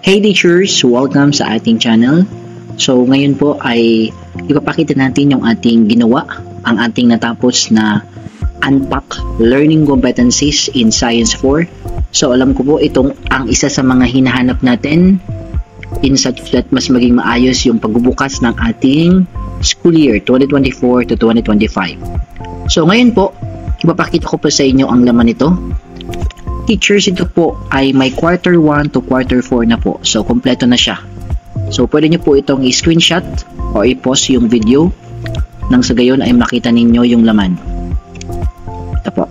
Hey teachers! Welcome sa ating channel. So ngayon po ay ipapakita natin yung ating ginawa, ang ating natapos na Unpack Learning Competencies in Science 4. So alam ko po itong ang isa sa mga hinahanap natin in such that mas maging maayos yung pagbubukas ng ating school year 2024 to 2025. So ngayon po, ipapakita ko po sa inyo ang laman nito. Teachers, ito po ay may quarter 1 to quarter 4 na po. So, kompleto na siya. So, pwede nyo po itong i-screenshot o i-pause yung video nang sa gayon ay makita ninyo yung laman. Ito po.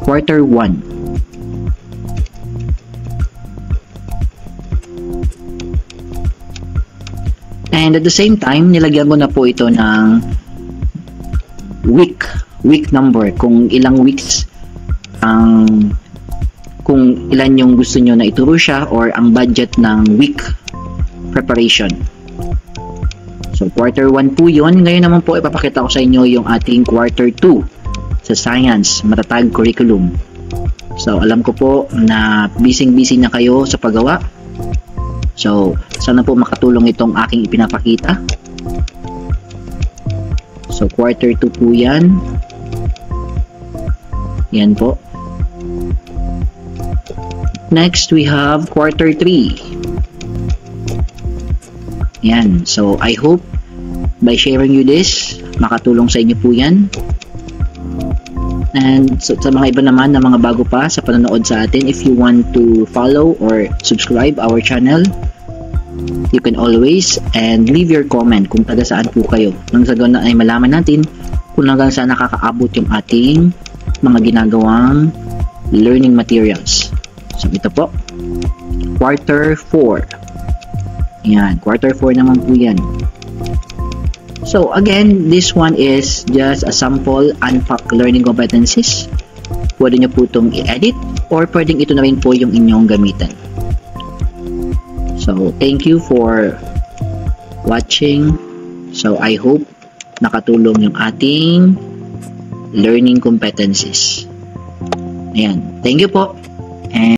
Quarter 1. And at the same time, nilagyan ko na po ito ng week number, kung ilang weeks kung ilan yung gusto nyo na ituro siya or ang budget ng week preparation. So, quarter 1 po yun. Ngayon naman po, ipapakita ko sa inyo yung ating quarter 2 sa science, matatag curriculum. So, alam ko po na busy na kayo sa paggawa. So, sana po makatulong itong aking ipinapakita. So, quarter 2 po yan. Yan po. Next, we have quarter 3. Yan. So, I hope by sharing you this, makatulong sa inyo po yan. And so, sa mga iba naman na mga bago pa sa panonood sa atin, if you want to follow or subscribe our channel, you can always and leave your comment kung taga saan po kayo. Nang sa doon ay malaman natin kung hanggang saan nakakaabot yung ating mga ginagawang learning materials. So, ito po. Quarter 4. Yan. Quarter 4 naman po yan. So, again, this one is just a sample Unpack Learning Competencies. Pwede nyo po itong i-edit or pwedeng ito na rin po yung inyong gamitan. So, thank you for watching. So, I hope nakatulong yung ating learning competencies. Ayan. Thank you po. And